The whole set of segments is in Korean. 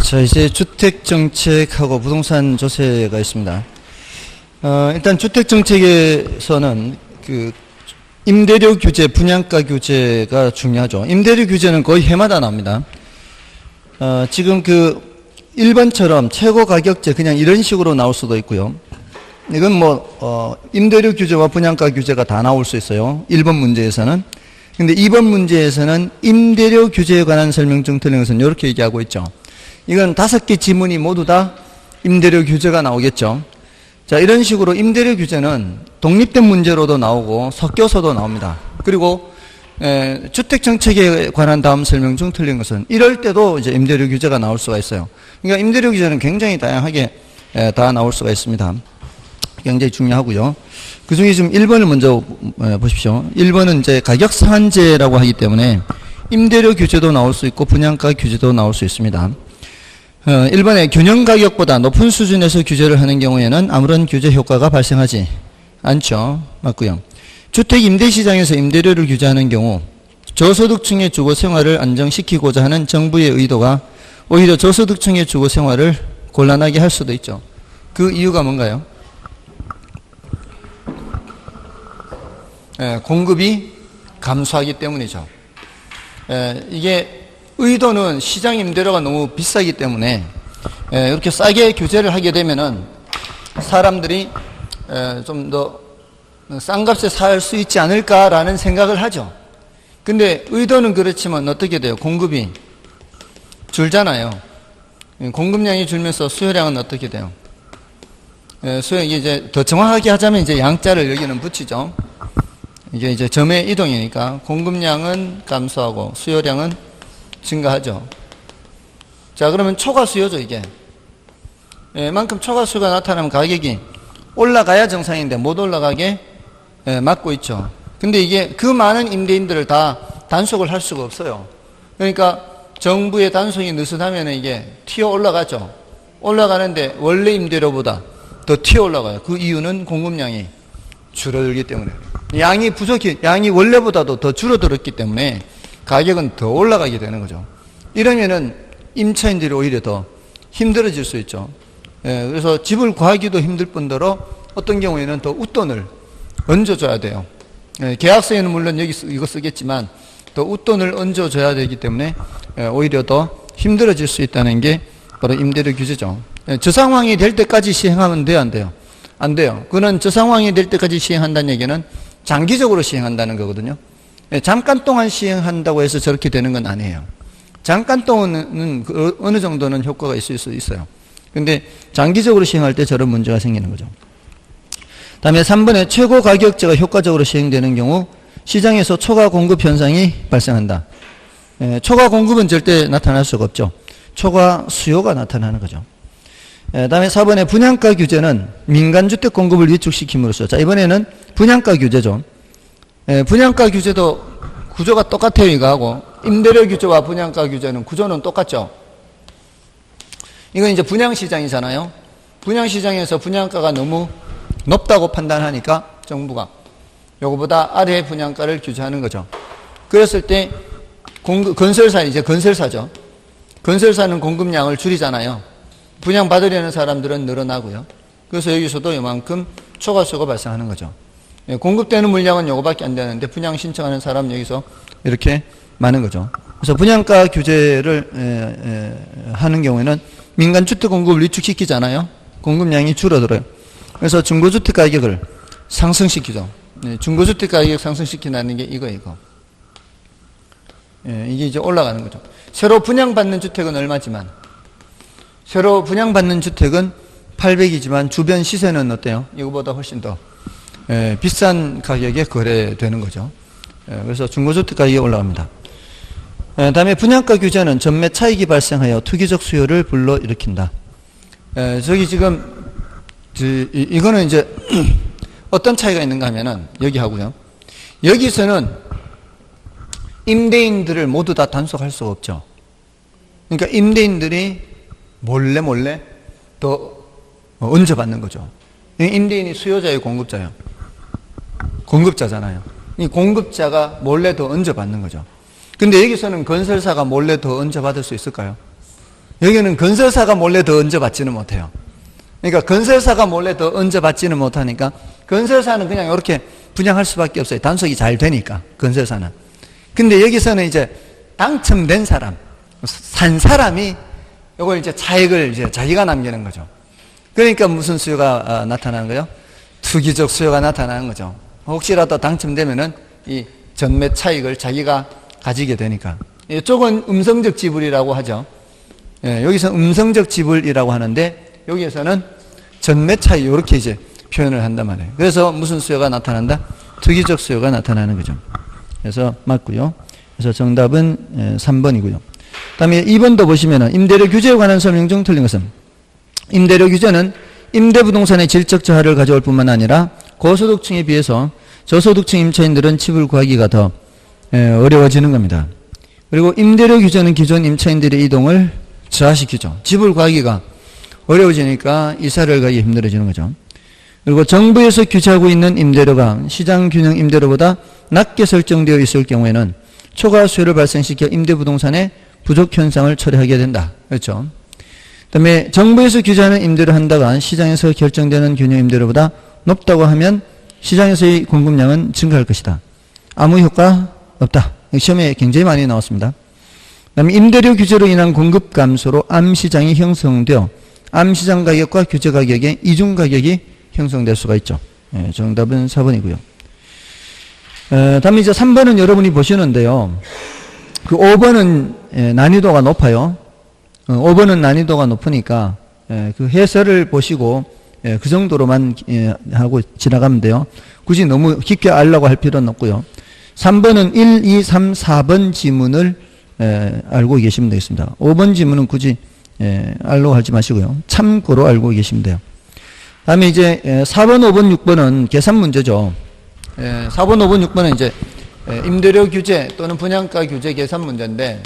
자, 이제 주택정책하고 부동산 조세가 있습니다. 일단 주택정책에서는 임대료 규제, 분양가 규제가 중요하죠. 임대료 규제는 거의 해마다 나옵니다. 지금 1번처럼 최고 가격제 그냥 이런 식으로 나올 수도 있고요. 이건 임대료 규제와 분양가 규제가 다 나올 수 있어요. 1번 문제에서는. 근데 2번 문제에서는 임대료 규제에 관한 설명증 틀린 것은 이렇게 얘기하고 있죠. 이건 5개 지문이 모두 다 임대료 규제가 나오겠죠. 자, 이런 식으로 임대료 규제는 독립된 문제로도 나오고 섞여서도 나옵니다. 그리고 주택정책에 관한 다음 설명증 틀린 것은 이럴 때도 이제 임대료 규제가 나올 수가 있어요. 그러니까 임대료 규제는 굉장히 다양하게 다 나올 수가 있습니다. 굉장히 중요하고요. 그 중에 지금 1번을 먼저 보십시오. 1번은 이제 가격 상한제라고 하기 때문에 임대료 규제도 나올 수 있고 분양가 규제도 나올 수 있습니다. 1번에 균형 가격보다 높은 수준에서 규제를 하는 경우에는 아무런 규제 효과가 발생하지 않죠. 맞고요. 주택 임대 시장에서 임대료를 규제하는 경우 저소득층의 주거 생활을 안정시키고자 하는 정부의 의도가 오히려 저소득층의 주거 생활을 곤란하게 할 수도 있죠. 그 이유가 뭔가요? 공급이 감소하기 때문이죠. 이게 의도는 시장 임대료가 너무 비싸기 때문에 이렇게 싸게 규제를 하게 되면은 사람들이 좀 더 싼 값에 살 수 있지 않을까라는 생각을 하죠. 근데 의도는 그렇지만 어떻게 돼요? 공급이 줄잖아요. 공급량이 줄면서 수요량은 어떻게 돼요? 수요량이 이제 더 정확하게 하자면 이제 양자를 여기는 붙이죠. 이게 이제 점의 이동이니까 공급량은 감소하고 수요량은 증가하죠. 자, 그러면 초과 수요죠, 이게. 만큼 초과 수요가 나타나면 가격이 올라가야 정상인데 못 올라가게 막고 있죠. 근데 이게 그 많은 임대인들을 다 단속을 할 수가 없어요. 그러니까 정부의 단속이 느슨하면 이게 튀어 올라가죠. 올라가는데 원래 임대료보다 더 튀어 올라가요. 그 이유는 공급량이 줄어들기 때문에. 양이 부족해, 양이 원래보다도 더 줄어들었기 때문에 가격은 더 올라가게 되는 거죠. 이러면은 임차인들이 오히려 더 힘들어질 수 있죠. 그래서 집을 구하기도 힘들 뿐더러 어떤 경우에는 더 웃돈을 얹어줘야 돼요. 계약서에는 물론 여기 이거 쓰겠지만 더 웃돈을 얹어줘야 되기 때문에 오히려 더 힘들어질 수 있다는 게 바로 임대료 규제죠. 저 상황이 될 때까지 시행하면 돼요, 안 돼요? 안 돼요. 그는 저 상황이 될 때까지 시행한다는 얘기는 장기적으로 시행한다는 거거든요. 잠깐 동안 시행한다고 해서 저렇게 되는 건 아니에요. 잠깐 동안은 어느 정도는 효과가 있을 수 있어요. 근데 장기적으로 시행할 때 저런 문제가 생기는 거죠. 다음에 3번에 최고 가격제가 효과적으로 시행되는 경우 시장에서 초과 공급 현상이 발생한다. 초과 공급은 절대 나타날 수가 없죠. 초과 수요가 나타나는 거죠. 다음에 4번에 분양가 규제는 민간주택 공급을 위축시킴으로써, 자, 이번에는 분양가 규제죠. 분양가 규제도 구조가 똑같아요, 이거하고. 임대료 규제와 분양가 규제는 구조는 똑같죠. 이건 이제 분양시장이잖아요. 분양시장에서 분양가가 너무 높다고 판단하니까 정부가 요거보다 아래의 분양가를 규제하는 거죠. 그랬을 때 건설사, 이제 건설사죠. 건설사는 공급량을 줄이잖아요. 분양받으려는 사람들은 늘어나고요. 그래서 여기서도 이만큼 초과수요가 발생하는 거죠. 공급되는 물량은 요거밖에 안 되는데 분양 신청하는 사람은 여기서 이렇게 많은 거죠. 그래서 분양가 규제를 하는 경우에는 민간주택 공급을 위축시키잖아요. 공급량이 줄어들어요. 그래서 중고주택 가격을 상승시키죠. 중고주택 가격 상승시킨다는 게 이거. 이게 이제 올라가는 거죠. 새로 분양받는 주택은 얼마지만, 새로 분양받는 주택은 800이지만 주변 시세는 어때요? 이거보다 훨씬 더 비싼 가격에 거래되는 거죠. 그래서 중고주택 가격이 올라갑니다. 다음에 분양가 규제는 전매 차익이 발생하여 투기적 수요를 불러일으킨다. 저기 지금 이거는 이제 어떤 차이가 있는가 하면은 여기 하고요. 여기서는 임대인들을 모두 다 단속할 수가 없죠. 그러니까 임대인들이 몰래 더 얹어받는 거죠. 임대인이 수요자예요, 공급자예요? 공급자잖아요. 이 공급자가 몰래 더 얹어받는 거죠. 근데 여기서는 건설사가 몰래 더 얹어받을 수 있을까요? 여기는 건설사가 몰래 더 얹어받지는 못해요. 그러니까 건설사가 몰래 더 얹어받지는 못하니까 건설사는 그냥 이렇게 분양할 수밖에 없어요. 단속이 잘 되니까, 건설사는. 근데 여기서는 이제 당첨된 사람, 산 사람이 이걸 이제 차익을 이제 자기가 남기는 거죠. 그러니까 무슨 수요가 나타나는 거예요? 투기적 수요가 나타나는 거죠. 혹시라도 당첨되면은 이 전매 차익을 자기가 가지게 되니까. 이쪽은 음성적 지불이라고 하죠. 예, 여기서 음성적 지불이라고 하는데 여기에서는 전매 차익 이렇게 이제 표현을 한단 말이에요. 그래서 무슨 수요가 나타난다? 투기적 수요가 나타나는 거죠. 그래서 맞고요. 그래서 정답은 3번이고요. 다음에 2번도 보시면은 임대료 규제에 관한 설명 중 틀린 것은 임대료 규제는 임대부동산의 질적 저하를 가져올 뿐만 아니라 고소득층에 비해서 저소득층 임차인들은 집을 구하기가 더 어려워지는 겁니다. 그리고 임대료 규제는 기존 임차인들의 이동을 저하시키죠. 집을 구하기가 어려워지니까 이사를 가기 힘들어지는 거죠. 그리고 정부에서 규제하고 있는 임대료가 시장균형 임대료보다 낮게 설정되어 있을 경우에는 초과 수요를 발생시켜 임대부동산의 부족 현상을 초래하게 된다. 그렇죠. 그 다음에 정부에서 규제하는 임대를 한다가 시장에서 결정되는 균형 임대료보다 높다고 하면 시장에서의 공급량은 증가할 것이다. 아무 효과 없다. 시험에 굉장히 많이 나왔습니다. 그 다음에 임대료 규제로 인한 공급 감소로 암시장이 형성되어 암시장 가격과 규제 가격의 이중 가격이 형성될 수가 있죠. 예, 정답은 4번이고요. 다음에 이제 3번은 여러분이 보시는데요. 그 5번은 난이도가 높아요. 5번은 난이도가 높으니까 그 해설을 보시고 그 정도로만 하고 지나가면 돼요. 굳이 너무 깊게 알려고 할 필요는 없고요. 3번은 1, 2, 3, 4번 지문을 알고 계시면 되겠습니다. 5번 지문은 굳이 알려고 하지 마시고요. 참고로 알고 계시면 돼요. 다음에 이제 4번, 5번, 6번은 계산 문제죠. 4번, 5번, 6번은 이제 임대료 규제 또는 분양가 규제 계산 문제인데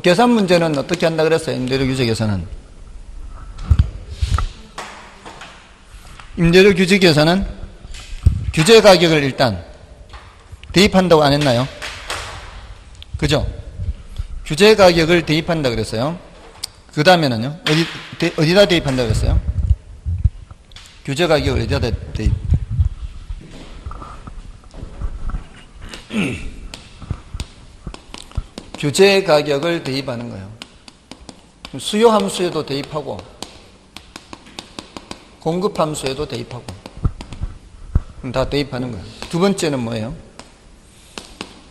계산 문제는 어떻게 한다 그랬어요? 임대료 규제 계산은 임대료 규제 계산은 규제 가격을 일단 대입한다고 안 했나요? 그죠? 규제 가격을 대입한다 그랬어요. 그 다음에는요? 어디다 대입한다 그랬어요? 규제 가격을 어디다 대입? 규제 가격을 대입하는 거예요. 수요 함수에도 대입하고 공급 함수에도 대입하고 다 대입하는 거예요. 두 번째는 뭐예요?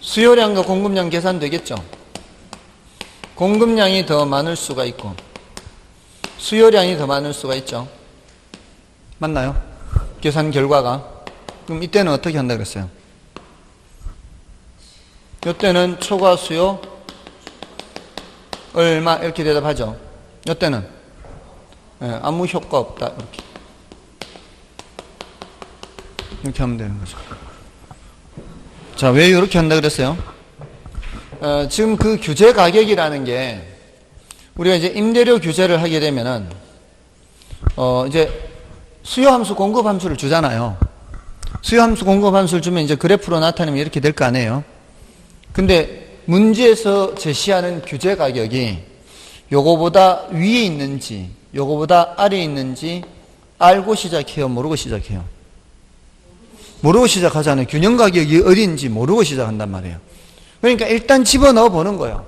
수요량과 공급량 계산되겠죠. 공급량이 더 많을 수가 있고 수요량이 더 많을 수가 있죠. 맞나요? 계산 결과가. 그럼 이때는 어떻게 한다 그랬어요? 이때는 초과 수요 얼마 이렇게 대답하죠. 이때는 아무 효과 없다 이렇게 하면 되는 거죠. 자, 왜 이렇게 한다 그랬어요? 지금 그 규제 가격이라는 게 우리가 이제 임대료 규제를 하게 되면은 이제 수요 함수, 공급 함수를 주잖아요. 수요 함수, 공급 함수를 주면 이제 그래프로 나타내면 이렇게 될 거 아니에요. 근데 문제에서 제시하는 규제 가격이 요거보다 위에 있는지 요거보다 아래에 있는지 알고 시작해요? 모르고 시작해요? 모르고 시작하잖아요. 균형 가격이 어딘지 모르고 시작한단 말이에요. 그러니까 일단 집어넣어 보는 거예요.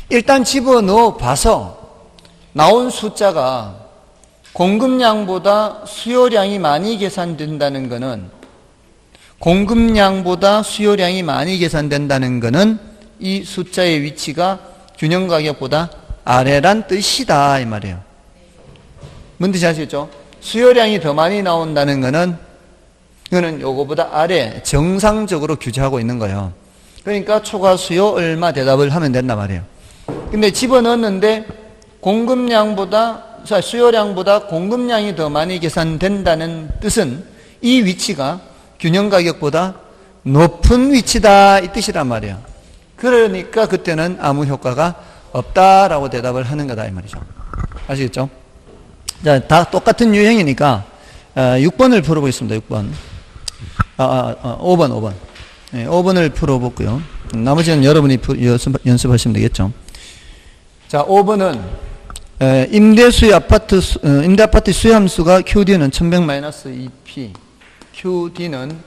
일단 집어넣어 봐서 나온 숫자가 공급량보다 수요량이 많이 계산된다는 것은 공급량보다 수요량이 많이 계산된다는 것은 이 숫자의 위치가 균형 가격보다 아래란 뜻이다 이 말이에요. 뭔 뜻인지 아시겠죠? 수요량이 더 많이 나온다는 것은 이거는 요거보다 아래 정상적으로 규제하고 있는 거예요. 그러니까 초과 수요 얼마 대답을 하면 된단 말이에요. 근데 집어넣었는데 수요량보다 공급량이 더 많이 계산된다는 뜻은 이 위치가 균형 가격보다 높은 위치다 이 뜻이란 말이에요. 그러니까 그때는 아무 효과가 없다라고 대답을 하는 거다 이 말이죠. 아시겠죠? 자, 다 똑같은 유형이니까 6번을 풀어보겠습니다. 6번. 5번. 네, 5번을 풀어볼게요. 나머지는 여러분이 연습하시면 되겠죠. 자, 5번은 임대 아파트 수요함수가 QD는 1100-2P, QD는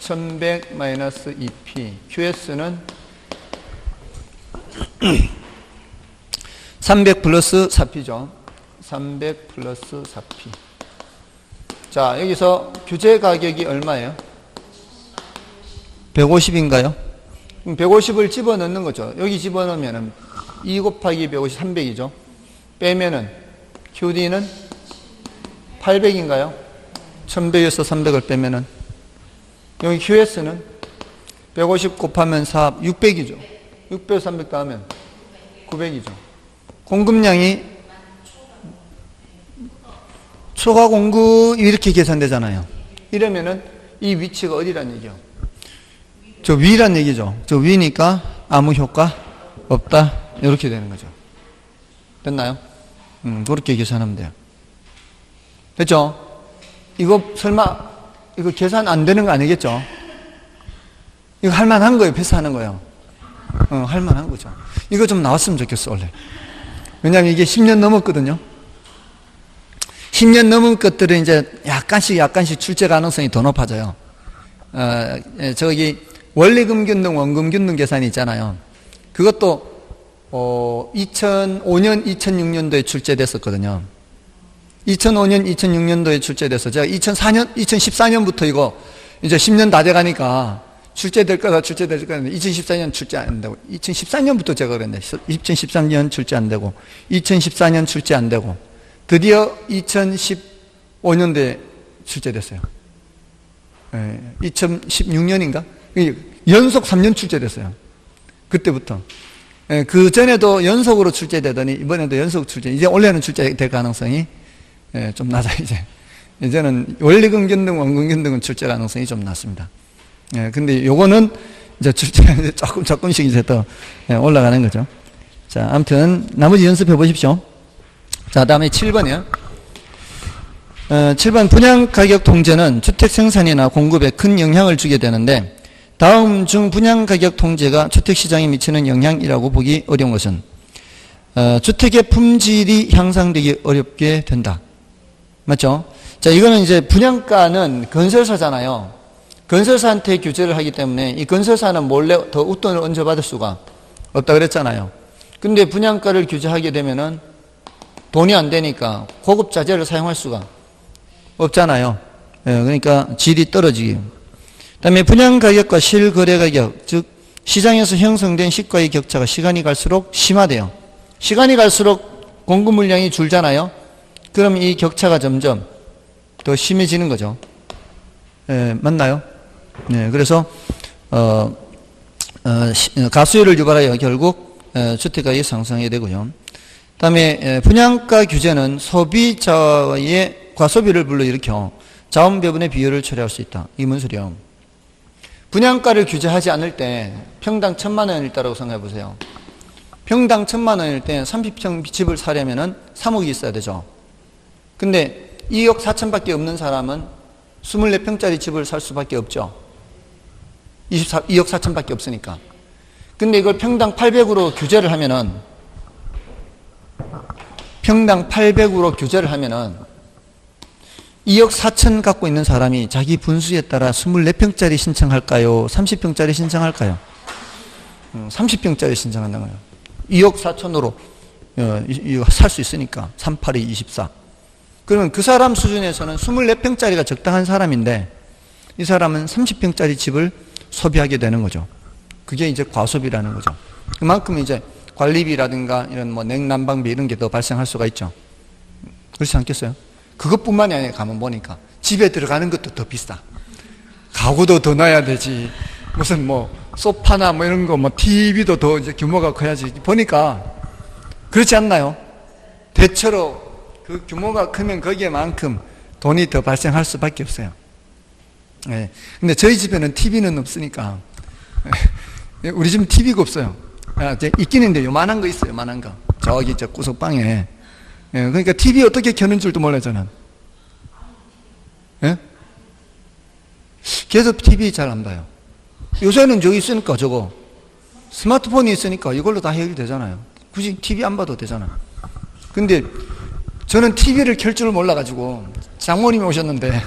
1100-2P, QS는 300 플러스 4P죠. 300 플러스 4P. 자, 여기서 규제 가격이 얼마예요? 150인가요? 150을 집어넣는 거죠. 여기 집어넣으면 2 곱하기 150, 300이죠. 빼면은 QD는 800인가요? 1100에서 300을 빼면은 여기 QS는 150 곱하면 4, 600이죠. 600, 300 더하면 900이죠. 공급량이 초과 공급 이렇게 계산되잖아요. 이러면은 이 위치가 어디란 얘기요? 저 위란 얘기죠. 저 위니까 아무 효과 없다. 이렇게 되는 거죠. 됐나요? 그렇게 계산하면 돼요. 됐죠? 이거 설마 이거 계산 안 되는 거 아니겠죠? 이거 할만한 거예요? 패스하는 거예요? 할만한 거죠. 이거 좀 나왔으면 좋겠어, 원래. 왜냐하면 이게 10년 넘었거든요. 10년 넘은 것들은 이제 약간씩 출제 가능성이 더 높아져요. 저기 원리금균등, 원금균등 계산이 있잖아요. 그것도 2005년, 2006년도에 출제됐었거든요. 2005년, 2006년도에 출제돼서 제가 2014년부터 이거 이제 10년 다 돼가니까 출제될 거다 했는데 2014년 출제 안 되고 2014년부터 제가 그랬는데 2013년 출제 안 되고 2014년 출제 안 되고 드디어 2015년도에 출제됐어요. 2016년인가? 연속 3년 출제됐어요. 그때부터. 그 전에도 연속으로 출제되더니 이번에도 연속 출제. 이제 원래는 출제될 가능성이 좀 낮아요. 이제는 원리금균등, 원금균등은 출제 가능성이 좀 낮습니다. 근데 요거는 이제 출제 조금씩 이제 더 올라가는 거죠. 자, 아무튼 나머지 연습해 보십시오. 자, 다음에 7번이요. 7번 분양가격 통제는 주택 생산이나 공급에 큰 영향을 주게 되는데 다음 중 분양가격 통제가 주택시장에 미치는 영향이라고 보기 어려운 것은 주택의 품질이 향상되기 어렵게 된다. 맞죠? 자, 이거는 이제 분양가는 건설사잖아요. 건설사한테 규제를 하기 때문에 이 건설사는 몰래 더 웃돈을 얹어받을 수가 없다 그랬잖아요. 근데 분양가를 규제하게 되면은 돈이 안 되니까 고급 자재를 사용할 수가 없잖아요. 그러니까 질이 떨어지기. 그다음에 분양가격과 실거래가격, 즉 시장에서 형성된 시가의 격차가 시간이 갈수록 심화돼요. 시간이 갈수록 공급 물량이 줄잖아요. 그럼 이 격차가 점점 더 심해지는 거죠. 맞나요? 네, 그래서 가수요를 유발하여 결국 주택가격이 상승하게 되고요. 그다음에 분양가 규제는 소비자의 과소비를 불러일으켜 자원 배분의 비율을 초래할 수 있다. 이게 뭔 소리야? 분양가를 규제하지 않을 때 평당 1000만 원일 때라고 생각해 보세요. 평당 1000만 원일 때 30평 집을 사려면은 3억이 있어야 되죠. 근데 2억 4천밖에 없는 사람은 24평짜리 집을 살 수밖에 없죠. 2억 4천밖에 없으니까. 근데 이걸 평당 800으로 규제를 하면은 평당 800으로 규제를 하면은 2억 4천 갖고 있는 사람이 자기 분수에 따라 24평짜리 신청할까요? 30평짜리 신청할까요? 30평짜리 신청한다는 거예요. 2억 4천으로 살 수 있으니까 38에 24. 그러면 그 사람 수준에서는 24평짜리가 적당한 사람인데 이 사람은 30평짜리 집을 소비하게 되는 거죠. 그게 이제 과소비라는 거죠. 그만큼 이제 관리비라든가 이런 뭐 냉난방비 이런 게 더 발생할 수가 있죠. 그렇지 않겠어요? 그것뿐만이 아니라 가면 보니까 집에 들어가는 것도 더 비싸. 가구도 더 넣어야 되지. 무슨 뭐 소파나 뭐 이런 거 뭐 TV도 더 이제 규모가 커야지. 보니까 그렇지 않나요? 대체로 그 규모가 크면 거기에만큼 돈이 더 발생할 수밖에 없어요. 네. 근데 저희 집에는 TV는 없으니까 우리 집은 TV가 없어요. 있긴 있는데 요만한 거 있어요. 요만한 거 저기 저 구석방에. 그러니까 TV 어떻게 켜는 줄도 몰라요 저는. 계속 TV 잘 안 봐요. 요새는 저기 있으니까 저거 스마트폰이 있으니까 이걸로 다 해결이 되잖아요. 굳이 TV 안 봐도 되잖아. 근데 저는 TV를 켤 줄 몰라가지고 장모님이 오셨는데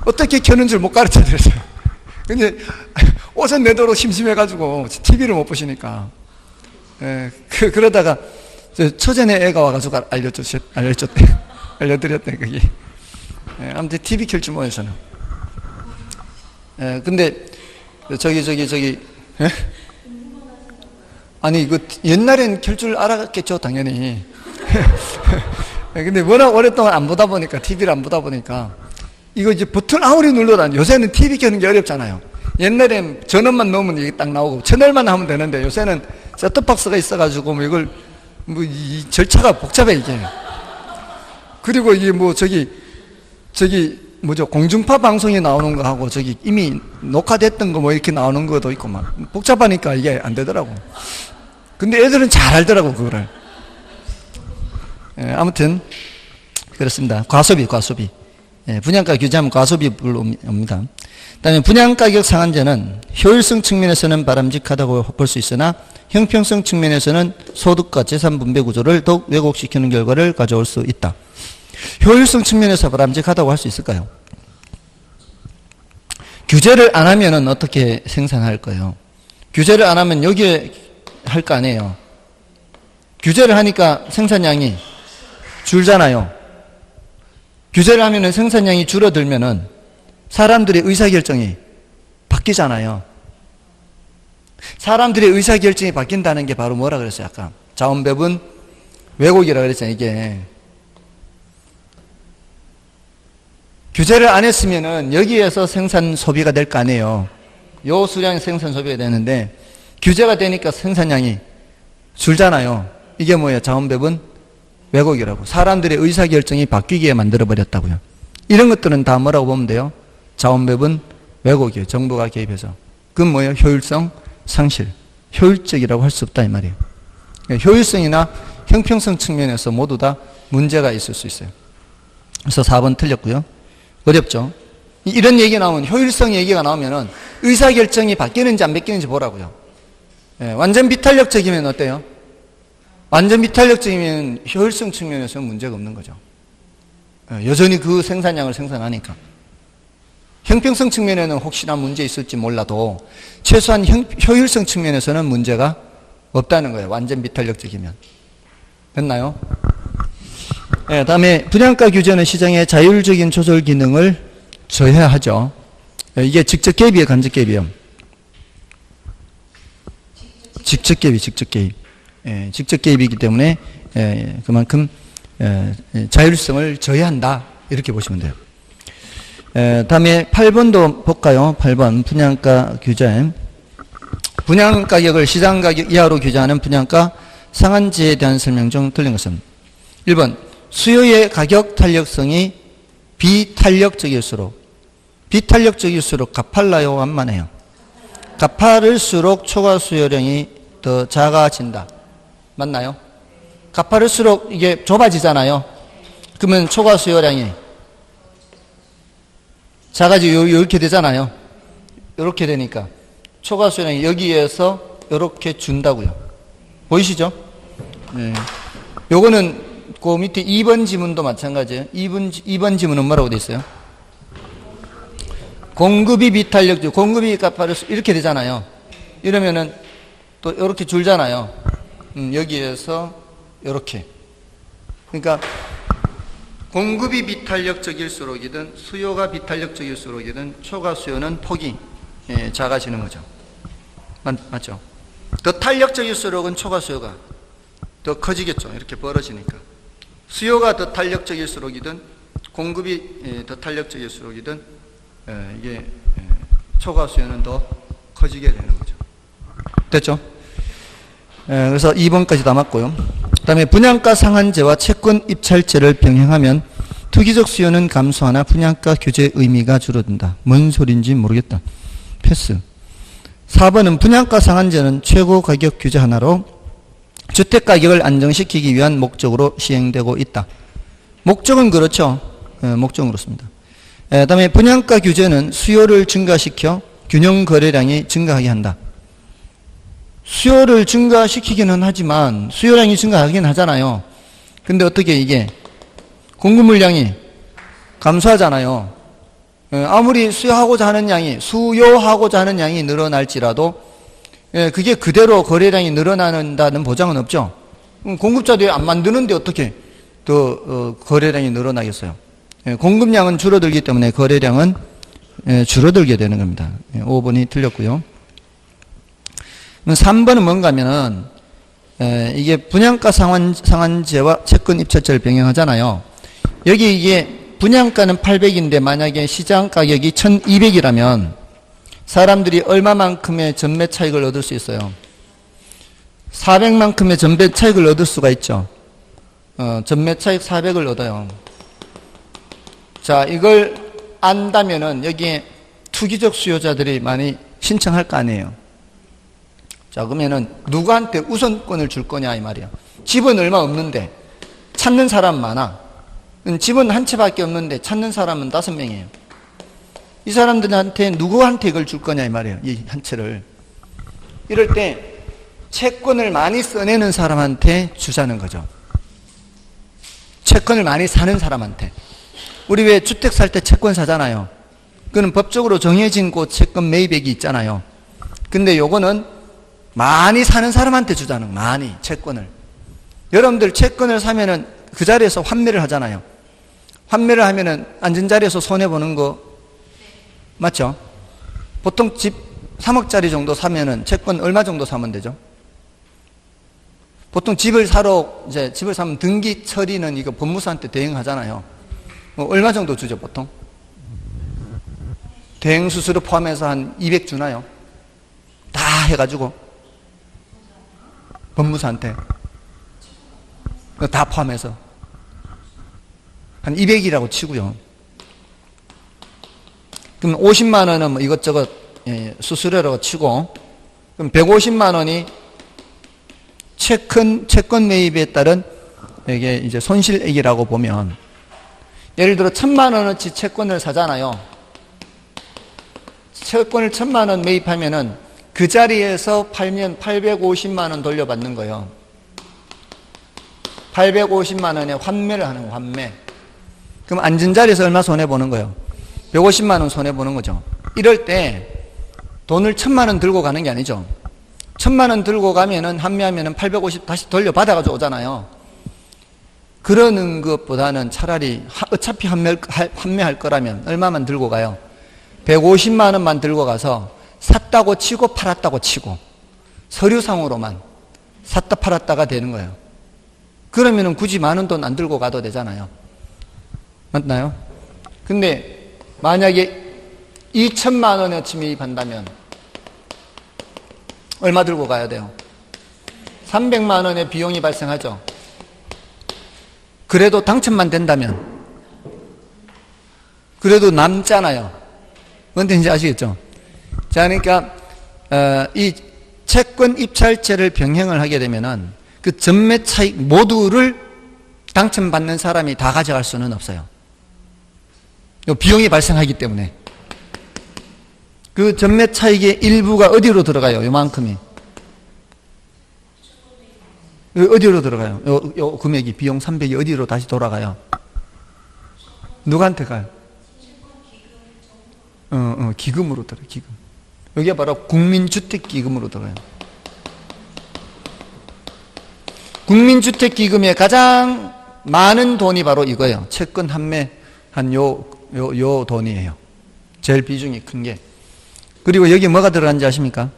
어떻게 켜는 줄 못 가르쳐 드렸어요. 근데 오전 내도록 심심해가지고 TV를 못 보시니까. 그러다가 처전에 애가 와가지고 알려드렸대, 그게. 아무튼 TV 켤 줄 몰라요, 저는. 근데, 아니, 옛날엔 켤 줄 알았겠죠, 당연히. 근데 워낙 오랫동안 안 보다 보니까, TV를 안 보다 보니까, 이거 이제 버튼 아무리 눌러도 요새는 TV 켜는 게 어렵잖아요. 옛날엔 전원만 넣으면 이게 딱 나오고, 채널만 하면 되는데, 요새는 셋톱박스가 있어가지고, 이걸, 이 절차가 복잡해, 이게. 그리고 이게 공중파 방송에 나오는 거 하고, 이미 녹화됐던 거 이렇게 나오는 것도 있고, 막, 복잡하니까 이게 안 되더라고. 근데 애들은 잘 알더라고, 그거를. 아무튼, 그렇습니다. 과소비. 분양가 규제하면 과소비로 옵니다. 그 다음에 분양가격 상한제는 효율성 측면에서는 바람직하다고 볼 수 있으나 형평성 측면에서는 소득과 재산 분배 구조를 더욱 왜곡시키는 결과를 가져올 수 있다. 효율성 측면에서 바람직하다고 할 수 있을까요? 규제를 안 하면은 어떻게 생산할 거예요? 규제를 안 하면 여기에 할 거 아니에요. 규제를 하니까 생산량이 줄잖아요. 규제를 하면은 생산량이 줄어들면은 사람들의 의사결정이 바뀌잖아요. 사람들의 의사결정이 바뀐다는 게 바로 뭐라 그랬어요? 아까 자원배분 왜곡이라고 그랬잖아요. 이게 규제를 안 했으면은 여기에서 생산 소비가 될 거 아니에요. 요 수량의 생산 소비가 되는데 규제가 되니까 생산량이 줄잖아요. 이게 뭐예요? 자원배분 왜곡이라고. 사람들의 의사결정이 바뀌게 만들어버렸다고요. 이런 것들은 다 뭐라고 보면 돼요? 자원배분 왜곡이에요. 정부가 개입해서. 그건 뭐예요? 효율성 상실. 효율적이라고 할 수 없다 이 말이에요. 효율성이나 형평성 측면에서 모두 다 문제가 있을 수 있어요. 그래서 4번 틀렸고요. 어렵죠? 이런 얘기 나오면, 효율성 얘기가 나오면은 의사결정이 바뀌는지 안 바뀌는지 보라고요. 완전 비탄력적이면 어때요? 완전 비탄력적이면 효율성 측면에서는 문제가 없는 거죠. 여전히 그 생산량을 생산하니까. 형평성 측면에는 혹시나 문제 있을지 몰라도 최소한 효율성 측면에서는 문제가 없다는 거예요. 완전 비탄력적이면. 됐나요? 다음에 분양가 규제는 시장의 자율적인 조절 기능을 저해하죠. 이게 직접 개입이에요, 간접 개입이에요? 직접 개입. 직접 개입이기 때문에 그만큼 자율성을 저해한다 이렇게 보시면 돼요. 다음에 8번도 볼까요? 8번 분양가 규제. 분양가격을 시장가격 이하로 규제하는 분양가 상한제에 대한 설명 중 틀린 것은 1번 수요의 가격 탄력성이 비탄력적일수록 가팔라요 완만해요. 가파를수록 초과 수요량이 더 작아진다. 맞나요? 가파를수록 이게 좁아지잖아요. 그러면 초과 수요량이 작아지고 이렇게 되잖아요. 이렇게 되니까 초과 수요량이 여기에서 이렇게 준다고요. 보이시죠? 요거는 그 밑에 2번 지문도 마찬가지예요. 2번 지문은 뭐라고 돼 있어요? 공급이 비탄력적, 공급이 가파를 이렇게 되잖아요. 이러면은 또 이렇게 줄잖아요. 여기에서 이렇게. 그러니까 공급이 비탄력적일수록이든 수요가 비탄력적일수록이든 초과 수요는 폭이 작아지는 거죠. 맞죠? 더 탄력적일수록은 초과 수요가 더 커지겠죠. 이렇게 벌어지니까. 수요가 더 탄력적일수록이든 공급이 더 탄력적일수록이든 이게 초과 수요는 더 커지게 되는 거죠. 됐죠? 그래서 2번까지 다 맞고요. 그 다음에 분양가 상한제와 채권 입찰제를 병행하면 투기적 수요는 감소하나 분양가 규제의 의미가 줄어든다. 뭔 소리인지 모르겠다. 패스. 4번은 분양가 상한제는 최고 가격 규제 하나로 주택가격을 안정시키기 위한 목적으로 시행되고 있다. 목적은 그렇죠. 목적은 그렇습니다. 그 다음에 분양가 규제는 수요를 증가시켜 균형 거래량이 증가하게 한다. 수요를 증가시키기는 하지만 수요량이 증가하긴 하잖아요. 근데 어떻게 이게 공급 물량이 감소하잖아요. 아무리 수요하고자 하는 양이 늘어날지라도 그게 그대로 거래량이 늘어난다는 보장은 없죠. 공급자들이 안 만드는데 어떻게 더 거래량이 늘어나겠어요. 공급량은 줄어들기 때문에 거래량은 줄어들게 되는 겁니다. 5번이 틀렸고요. 3번은 뭔가 하면은 이게 분양가 상한제와 채권 입찰제를 병행하잖아요. 여기 이게 분양가는 800인데 만약에 시장 가격이 1200이라면 사람들이 얼마만큼의 전매 차익을 얻을 수 있어요? 400만큼의 전매 차익을 얻을 수가 있죠. 전매 차익 400을 얻어요. 자, 이걸 안다면은 여기에 투기적 수요자들이 많이 신청할 거 아니에요. 자, 그러면은 누구한테 우선권을 줄 거냐 이 말이야. 집은 얼마 없는데 찾는 사람 많아. 집은 한 채밖에 없는데 찾는 사람은 5명이에요. 이 사람들한테 누구한테 이걸 줄 거냐 이 말이에요. 이 한 채를. 이럴 때 채권을 많이 써내는 사람한테 주자는 거죠. 채권을 많이 사는 사람한테. 우리 왜 주택 살 때 채권 사잖아요. 그건 법적으로 정해진 곳 채권 매입액이 있잖아요. 근데 요거는 많이 사는 사람한테 주자는 거예요. 많이 채권을. 여러분들 채권을 사면은 그 자리에서 환매를 하잖아요. 환매를 하면은 앉은 자리에서 손해보는 거 맞죠? 보통 집 3억짜리 정도 사면은 채권 얼마 정도 사면 되죠? 보통 집을 사면 등기 처리는 이거 법무사한테 대행하잖아요. 얼마 정도 주죠, 보통? 대행 수수료 포함해서 한 200 주나요? 다 해가지고 법무사한테 다 포함해서 한 200이라고 치고요. 그럼 50만 원은 뭐 이것저것 수수료라고 치고, 그럼 150만 원이 채권 매입에 따른 이게 이제 손실액이라고 보면, 예를 들어 1000만 원어치 채권을 사잖아요. 채권을 1000만 원 매입하면은 그 자리에서 팔면 850만 원 돌려받는 거예요. 850만 원에 환매를 하는 거예요, 환매. 그럼 앉은 자리에서 얼마 손해보는 거예요? 150만 원 손해보는 거죠. 이럴 때 돈을 1000만 원 들고 가는 게 아니죠. 1000만 원 들고 가면은 환매하면은 850 다시 돌려받아가지고 오잖아요. 그러는 것보다는 차라리 어차피 환매할 거라면 얼마만 들고 가요? 150만 원만 들고 가서 샀다고 치고 팔았다고 치고 서류상으로만 샀다 팔았다가 되는 거예요. 그러면은 굳이 많은 돈 안 들고 가도 되잖아요. 맞나요? 근데 만약에 2천만 원어치 매입한다면 얼마 들고 가야 돼요? 300만 원의 비용이 발생하죠. 그래도 당첨만 된다면 그래도 남잖아요. 뭔지 이제 아시겠죠? 자, 그러니까 이 채권 입찰제를 병행을 하게 되면은 그 전매 차익 모두를 당첨받는 사람이 다 가져갈 수는 없어요. 비용이 발생하기 때문에. 그 전매 차익의 일부가 어디로 들어가요? 요만큼이. 어디로 들어가요? 요 금액이, 비용 300이 어디로 다시 돌아가요? 누구한테 가요? 기금으로 들어요, 기금. 여기가 바로 국민주택기금으로 들어가요. 국민주택기금에 가장 많은 돈이 바로 이거예요. 채권 환매한 요 돈이에요. 제일 비중이 큰 게. 그리고 여기에 뭐가 들어가는지 아십니까?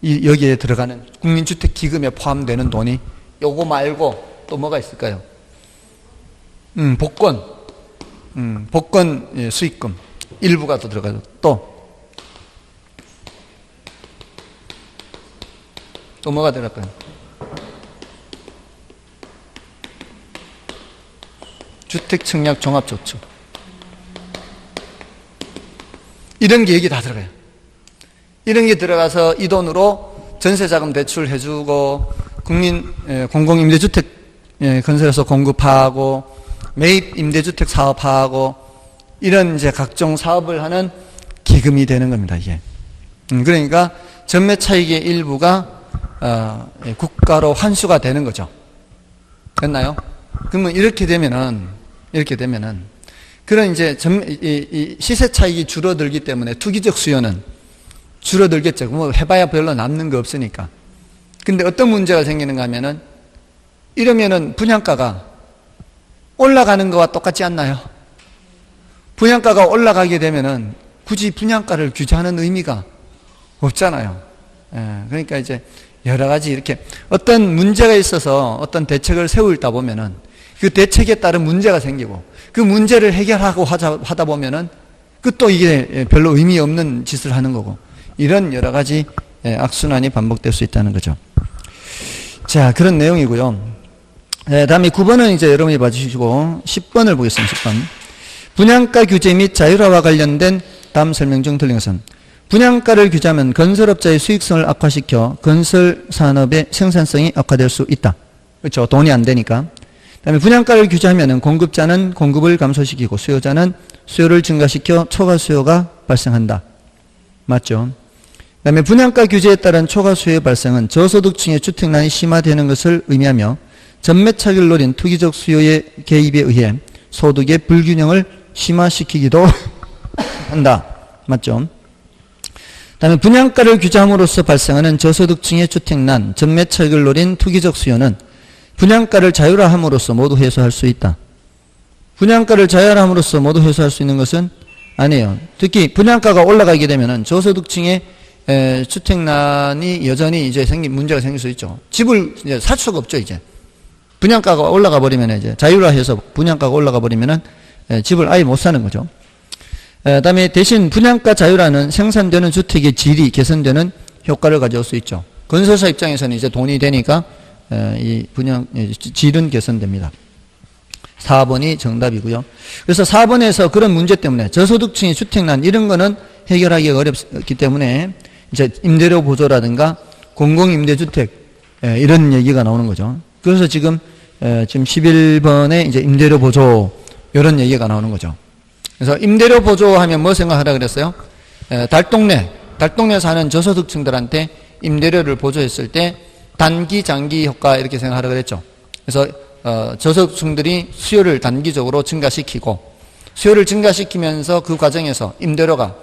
여기에 들어가는 국민주택기금에 포함되는 돈이 요거 말고 또 뭐가 있을까요? 복권, 복권 수익금 일부가 또 들어가죠. 또 뭐가 들어갈까요? 주택청약 종합저축. 이런 게 여기 다 들어가요. 이런 게 들어가서 이 돈으로 전세자금 대출 해주고, 공공임대주택 건설해서 공급하고, 매입 임대주택 사업하고, 이런 이제 각종 사업을 하는 기금이 되는 겁니다, 이게. 그러니까 전매 차익의 일부가 국가로 환수가 되는 거죠. 됐나요? 그러면 이렇게 되면은 그런 이제 이 시세 차익이 줄어들기 때문에 투기적 수요는 줄어들겠죠. 뭐 해봐야 별로 남는 거 없으니까. 근데 어떤 문제가 생기는가 하면은 이러면은 분양가가 올라가는 거와 똑같지 않나요? 분양가가 올라가게 되면은 굳이 분양가를 규제하는 의미가 없잖아요. 그러니까 이제 여러 가지 이렇게 어떤 문제가 있어서 어떤 대책을 세우다 보면은 그 대책에 따른 문제가 생기고 그 문제를 해결하고 하다 보면은 그 또 이게 별로 의미 없는 짓을 하는 거고 이런 여러 가지 악순환이 반복될 수 있다는 거죠. 자, 그런 내용이고요. 다음에 9번은 이제 여러분이 봐주시고 10번을 보겠습니다. 10번. 분양가 규제 및 자율화와 관련된 다음 설명 중 틀린 것은 분양가를 규제하면 건설업자의 수익성을 악화시켜 건설 산업의 생산성이 악화될 수 있다. 그렇죠. 돈이 안 되니까. 그다음에 분양가를 규제하면 공급자는 공급을 감소시키고 수요자는 수요를 증가시켜 초과 수요가 발생한다. 맞죠? 그다음에 분양가 규제에 따른 초과 수요의 발생은 저소득층의 주택난이 심화되는 것을 의미하며 전매차익을 노린 투기적 수요의 개입에 의해 소득의 불균형을 심화시키기도 한다. 맞죠? 다음에 분양가를 규제함으로써 발생하는 저소득층의 주택난, 전매차익을 노린 투기적 수요는 분양가를 자율화함으로써 모두 해소할 수 있다. 분양가를 자율화함으로써 모두 해소할 수 있는 것은 아니에요. 특히 분양가가 올라가게 되면은 저소득층의 주택난이 여전히 이제 문제가 생길 수 있죠. 집을 이제 살 수가 없죠, 이제. 분양가가 올라가 버리면 이제 자율화해서 분양가가 올라가 버리면은 집을 아예 못 사는 거죠. 그다음에 대신 분양가 자율화는 생산되는 주택의 질이 개선되는 효과를 가져올 수 있죠. 건설사 입장에서는 이제 돈이 되니까 이 분양 질은 개선됩니다. 4번이 정답이고요. 그래서 4번에서 그런 문제 때문에 저소득층의 주택난 이런 거는 해결하기가 어렵기 때문에 이제 임대료 보조라든가 공공임대주택 이런 얘기가 나오는 거죠. 그래서 지금 11번에 이제 임대료 보조 이런 얘기가 나오는 거죠. 그래서 임대료 보조하면 뭐 생각하라 그랬어요? 달동네 사는 저소득층들한테 임대료를 보조했을 때 단기, 장기 효과 이렇게 생각하라 그랬죠. 그래서 저소득층들이 수요를 단기적으로 증가시키고 수요를 증가시키면서 그 과정에서 임대료가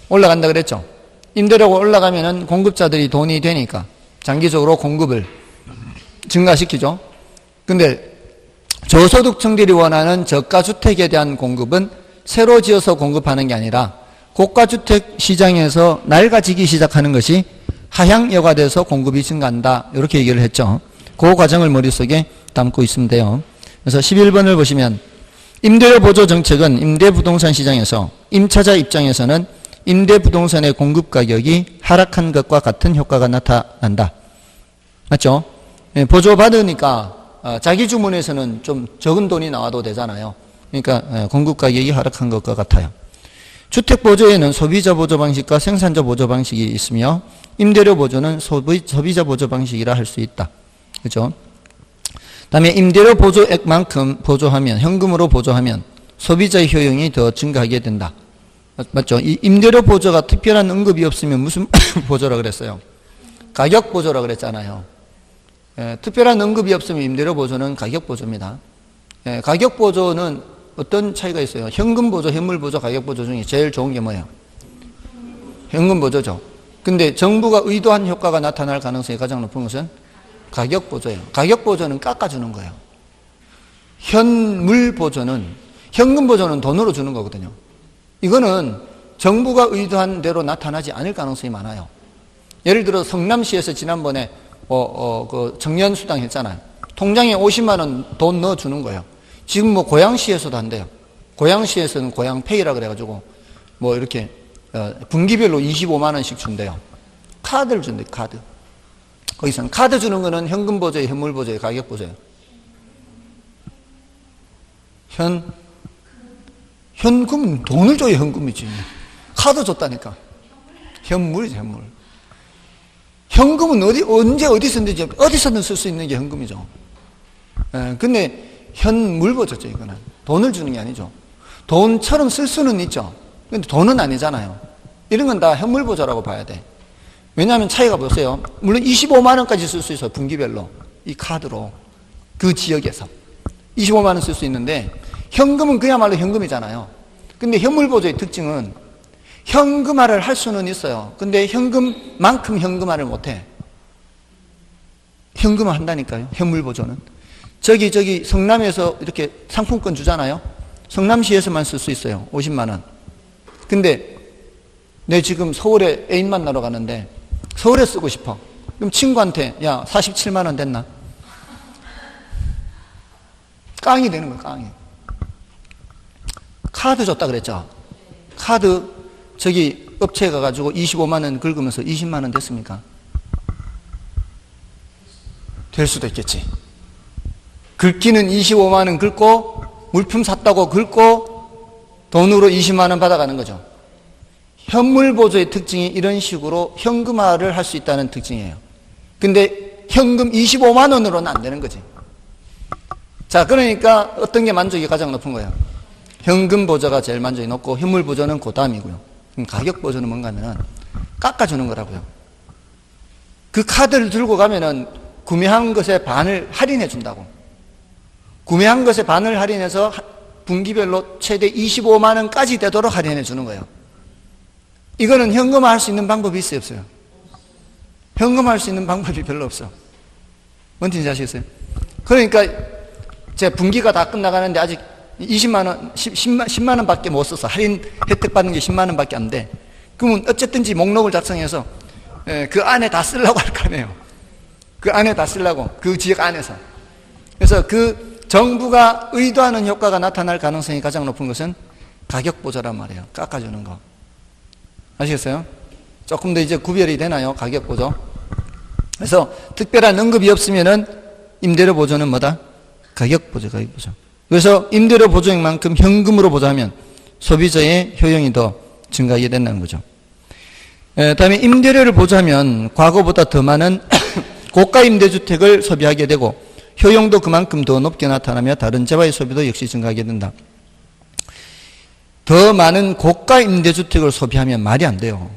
올라간다 그랬죠. 임대료가 올라가면은 공급자들이 돈이 되니까 장기적으로 공급을 증가시키죠. 근데 저소득층들이 원하는 저가주택에 대한 공급은 새로 지어서 공급하는 게 아니라 고가주택 시장에서 낡아지기 시작하는 것이 하향여가 돼서 공급이 증가한다. 이렇게 얘기를 했죠. 그 과정을 머릿속에 담고 있으면 돼요. 그래서 11번을 보시면 임대료 보조 정책은 임대부동산 시장에서 임차자 입장에서는 임대부동산의 공급 가격이 하락한 것과 같은 효과가 나타난다. 맞죠? 보조받으니까 자기 주문에서는 좀 적은 돈이 나와도 되잖아요. 그러니까 공급 가격이 하락한 것과 같아요. 주택 보조에는 소비자 보조 방식과 생산자 보조 방식이 있으며 임대료 보조는 소비자 보조 방식이라 할 수 있다. 그렇죠? 다음에 임대료 보조액만큼 보조하면 현금으로 보조하면 소비자의 효용이 더 증가하게 된다. 맞죠? 이 임대료 보조가 특별한 언급이 없으면 무슨 보조라 그랬어요? 가격 보조라 그랬잖아요. 특별한 언급이 없으면 임대료 보조는 가격 보조입니다. 가격 보조는 어떤 차이가 있어요? 현금 보조, 현물 보조, 가격 보조 중에 제일 좋은 게 뭐예요? 현금 보조죠. 근데 정부가 의도한 효과가 나타날 가능성이 가장 높은 것은 가격 보조예요. 가격 보조는 깎아주는 거예요. 현물 보조는, 현금 보조는 돈으로 주는 거거든요. 이거는 정부가 의도한 대로 나타나지 않을 가능성이 많아요. 예를 들어 성남시에서 지난번에 그 청년수당 했잖아요. 통장에 50만 원 돈 넣어주는 거예요. 지금 뭐 고양시에서도 한대요. 고양시에서는 고양페이라 그래가지고 뭐 이렇게 분기별로 25만 원씩 준대요. 카드를 준대요. 카드. 거기서는 카드 주는 거는 현금 보조예요, 현물 보조예요, 가격 보조예요. 현금 돈을 줘야 현금이지. 카드 줬다니까. 현물이죠, 현물. 현금은 언제 어디서 쓰는지, 어디서든 쓸 수 있는 게 현금이죠. 근데 현물 보조죠, 이거는. 돈을 주는 게 아니죠. 돈처럼 쓸 수는 있죠. 근데 돈은 아니잖아요. 이런 건 다 현물 보조라고 봐야 돼. 왜냐하면 차이가 보세요. 물론 25만 원까지 쓸 수 있어요. 분기별로. 이 카드로. 그 지역에서. 25만 원 쓸 수 있는데 현금은 그야말로 현금이잖아요. 근데 현물보조의 특징은 현금화를 할 수는 있어요. 근데 현금만큼 현금화를 못해. 현금화 한다니까요. 현물보조는. 저기 성남에서 이렇게 상품권 주잖아요. 성남시에서만 쓸 수 있어요. 50만 원. 근데 내 지금 서울에 애인 만나러 가는데 서울에 쓰고 싶어. 그럼 친구한테 야 47만 원 됐나? 깡이 되는 거야. 깡이. 카드 줬다 그랬죠. 카드 저기 업체에 가가지고 25만 원 긁으면서 20만 원 됐습니까? 될 수도 있겠지. 긁기는 25만 원 긁고 물품 샀다고 긁고 돈으로 20만 원 받아가는 거죠. 현물보조의 특징이 이런 식으로 현금화를 할 수 있다는 특징이에요. 근데 현금 25만 원으로는 안 되는 거지. 자, 그러니까 어떤 게 만족이 가장 높은 거예요? 현금 보조가 제일 만족이 높고 현물 보조는 그 다음이고요. 가격 보조는 뭔가 하면은 깎아주는 거라고요. 그 카드를 들고 가면은 구매한 것의 반을 할인해 준다고. 구매한 것의 반을 할인해서 분기별로 최대 25만 원까지 되도록 할인해 주는 거예요. 이거는 현금화할 수 있는 방법이 있어요, 없어요? 현금화할 수 있는 방법이 별로 없어. 뭔지 아시겠어요? 그러니까 제 분기가 다 끝나가는데 아직 20만 원, 10만 원밖에 못 써서 할인 혜택 받는 게 10만 원밖에 안 돼. 그러면 어쨌든지 목록을 작성해서 그 안에 다 쓰려고 할 거 아니에요. 그 안에 다 쓰려고. 그 지역 안에서. 그래서 그 정부가 의도하는 효과가 나타날 가능성이 가장 높은 것은 가격 보조란 말이에요. 깎아주는 거. 아시겠어요? 조금 더 이제 구별이 되나요? 가격 보조. 그래서 특별한 언급이 없으면은 임대료 보조는 뭐다? 가격 보조, 가격 보조. 그래서 임대료 보조액만큼 현금으로 보조하면 소비자의 효용이 더 증가하게 된다는 거죠. 다음에 임대료를 보조하면 과거보다 더 많은 고가 임대주택을 소비하게 되고 효용도 그만큼 더 높게 나타나며 다른 재화의 소비도 역시 증가하게 된다. 더 많은 고가 임대주택을 소비하면 말이 안 돼요.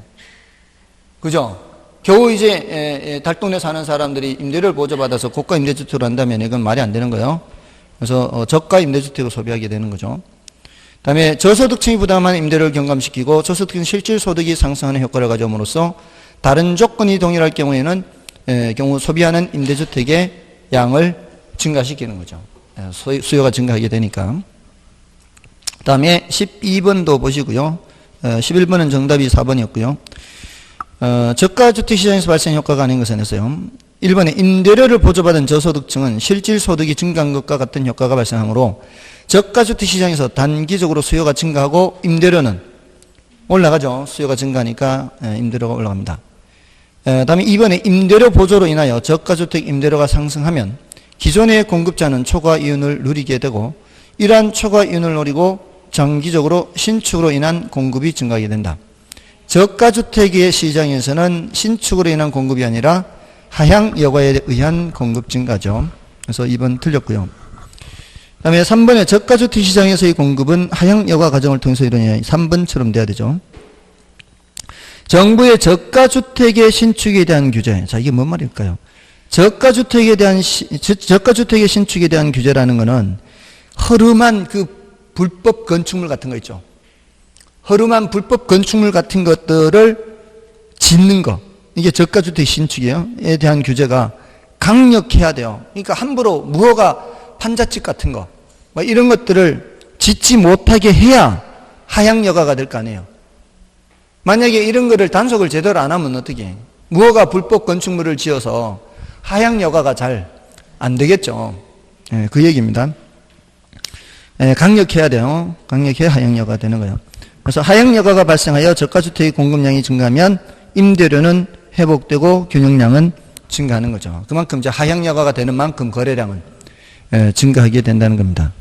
그죠? 겨우 이제 달동네 사는 사람들이 임대료를 보조받아서 고가 임대주택을 한다면 이건 말이 안 되는 거예요. 그래서 저가 임대주택을 소비하게 되는 거죠. 다음에 저소득층이 부담하는 임대료를 경감시키고 저소득층 실질 소득이 상승하는 효과를 가져옴으로써 다른 조건이 동일할 경우에는 경우 소비하는 임대주택의 양을 증가시키는 거죠. 수요가 증가하게 되니까. 다음에 12번도 보시고요. 11번은 정답이 4번이었고요. 저가주택 시장에서 발생 효과가 아닌 것은 했어요. 1번에 임대료를 보조받은 저소득층은 실질 소득이 증가한 것과 같은 효과가 발생하므로 저가주택 시장에서 단기적으로 수요가 증가하고 임대료는 올라가죠. 수요가 증가하니까 임대료가 올라갑니다. 다음에 2번에 임대료 보조로 인하여 저가주택 임대료가 상승하면 기존의 공급자는 초과 이윤을 누리게 되고 이러한 초과 이윤을 노리고 장기적으로 신축으로 인한 공급이 증가하게 된다. 저가주택의 시장에서는 신축으로 인한 공급이 아니라 하향 여과에 의한 공급 증가죠. 그래서 2번 틀렸고요. 그 다음에 3번에 저가주택 시장에서의 공급은 하향 여과 과정을 통해서 이루어져야 3번처럼 돼야 되죠. 정부의 저가주택의 신축에 대한 규제. 자, 이게 뭔 말일까요? 저가주택의 신축에 대한 규제라는 것은 허름한 그 불법 건축물 같은 거 있죠. 허름한 불법 건축물 같은 것들을 짓는 거. 이게 저가주택 신축에 대한 규제가 강력해야 돼요. 그러니까 함부로 무허가 판잣집 같은 거, 뭐 이런 것들을 짓지 못하게 해야 하향 여가가 될 거 아니에요. 만약에 이런 거를 단속을 제대로 안 하면 어떻게 해? 무허가 불법 건축물을 지어서 하향 여가가 잘 안 되겠죠. 그 얘기입니다. 강력해야 돼요. 강력해야 하향 여가가 되는 거예요. 그래서 하향 여가가 발생하여 저가주택의 공급량이 증가하면 임대료는 회복되고 균형량은 증가하는 거죠. 그만큼 이제 하향 여가가 되는 만큼 거래량은 증가하게 된다는 겁니다.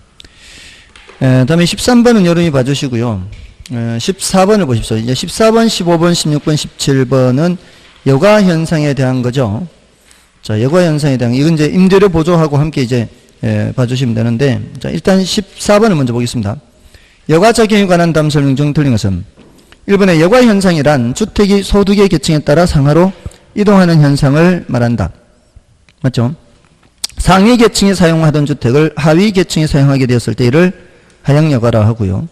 다음에 13번은 여러분이 봐주시고요. 14번을 보십시오. 이제 14번, 15번, 16번, 17번은 여가 현상에 대한 거죠. 자, 여가 현상에 대한, 이건 이제 임대료 보조하고 함께 이제 봐주시면 되는데, 자, 일단 14번을 먼저 보겠습니다. 여가 적용에 관한 다음 설명 중 틀린 것은 1번에 여가 현상이란 주택이 소득의 계층에 따라 상하로 이동하는 현상을 말한다. 맞죠? 상위 계층이 사용하던 주택을 하위 계층이 사용하게 되었을 때 이를 하향여가라 하고요.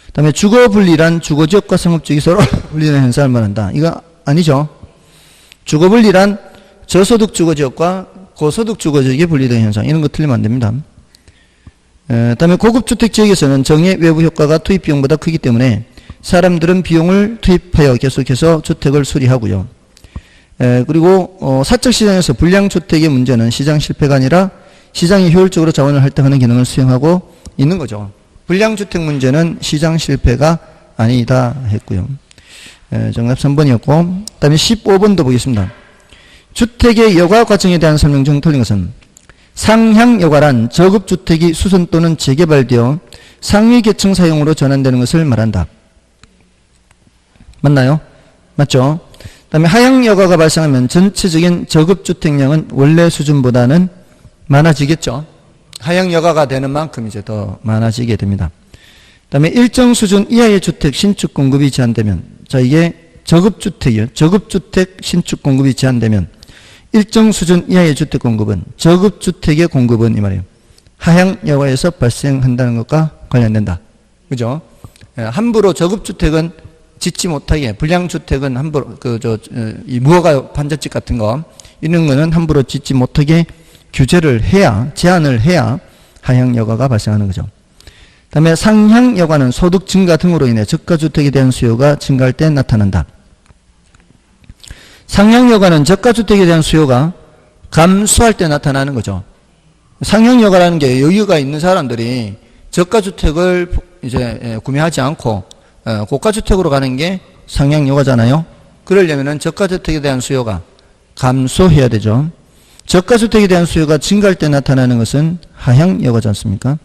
그 다음에 주거분리란 주거지역과 상업지역이 서로 분리되는 현상을 말한다. 이거 아니죠. 주거분리란 저소득 주거지역과 고소득 주거지역이 분리되는 현상. 이런 거 틀리면 안 됩니다. 그 다음에 고급주택지역에서는 정의 외부 효과가 투입 비용보다 크기 때문에 사람들은 비용을 투입하여 계속해서 주택을 수리하고요. 그리고 사적시장에서 불량주택의 문제는 시장 실패가 아니라 시장이 효율적으로 자원을 할당하는 기능을 수행하고 있는 거죠. 불량주택 문제는 시장 실패가 아니다 했고요. 정답 3번이었고, 그 다음에 15번도 보겠습니다. 주택의 여가 과정에 대한 설명 중 틀린 것은 상향여가란 저급주택이 수선 또는 재개발되어 상위 계층 사용으로 전환되는 것을 말한다. 맞나요? 맞죠? 그 다음에 하향여가가 발생하면 전체적인 저급주택량은 원래 수준보다는 많아지겠죠. 하향여가가 되는 만큼 이제 더 많아지게 됩니다. 그 다음에 일정 수준 이하의 주택 신축 공급이 제한되면, 자, 이게 저급주택이요. 저급주택 신축 공급이 제한되면 일정 수준 이하의 주택 공급은 저급주택의 공급은 이 말이에요. 하향여가에서 발생한다는 것과 관련된다. 그죠? 함부로 저급주택은 짓지 못하게, 불량주택은 함부로, 이 무허가 판잣집 같은 거, 이런 거는 함부로 짓지 못하게 규제를 해야, 제한을 해야 하향여가가 발생하는 거죠. 그 다음에 상향여가는 소득 증가 등으로 인해 저가주택에 대한 수요가 증가할 때 나타난다. 상향여가는 저가주택에 대한 수요가 감소할 때 나타나는 거죠. 상향여가라는 게 여유가 있는 사람들이 저가주택을 이제 구매하지 않고 고가주택으로 가는 게 상향여가잖아요. 그러려면 저가주택에 대한 수요가 감소해야 되죠. 저가주택에 대한 수요가 증가할 때 나타나는 것은 하향여가지 않습니까?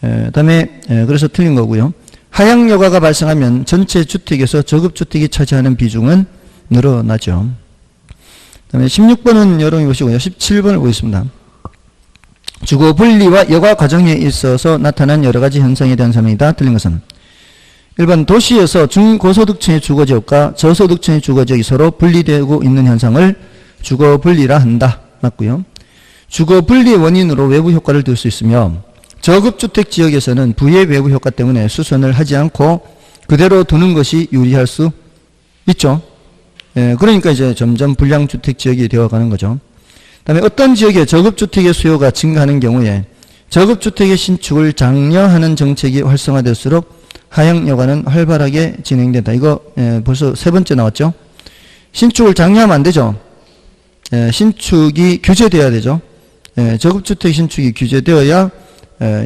그다음에 그래서 틀린 거고요. 하향여가가 발생하면 전체 주택에서 저급주택이 차지하는 비중은 늘어나죠. 그다음에 16번은 여러분이 보시고요. 17번을 보겠습니다. 주거분리와 여가 과정에 있어서 나타난 여러 가지 현상에 대한 설명이다. 틀린 것은 1번 도시에서 중고소득층의 주거지역과 저소득층의 주거지역이 서로 분리되고 있는 현상을 주거분리라 한다. 맞고요. 주거분리의 원인으로 외부 효과를 들 수 있으며 저급주택 지역에서는 부의 외부 효과 때문에 수선을 하지 않고 그대로 두는 것이 유리할 수 있죠. 그러니까 이제 점점 불량주택 지역이 되어가는 거죠. 그 다음에 어떤 지역에 저급주택의 수요가 증가하는 경우에 저급주택의 신축을 장려하는 정책이 활성화될수록 하향여가는 활발하게 진행된다. 이거 벌써 세 번째 나왔죠. 신축을 장려하면 안 되죠. 신축이 규제되어야 되죠. 저급주택 신축이 규제되어야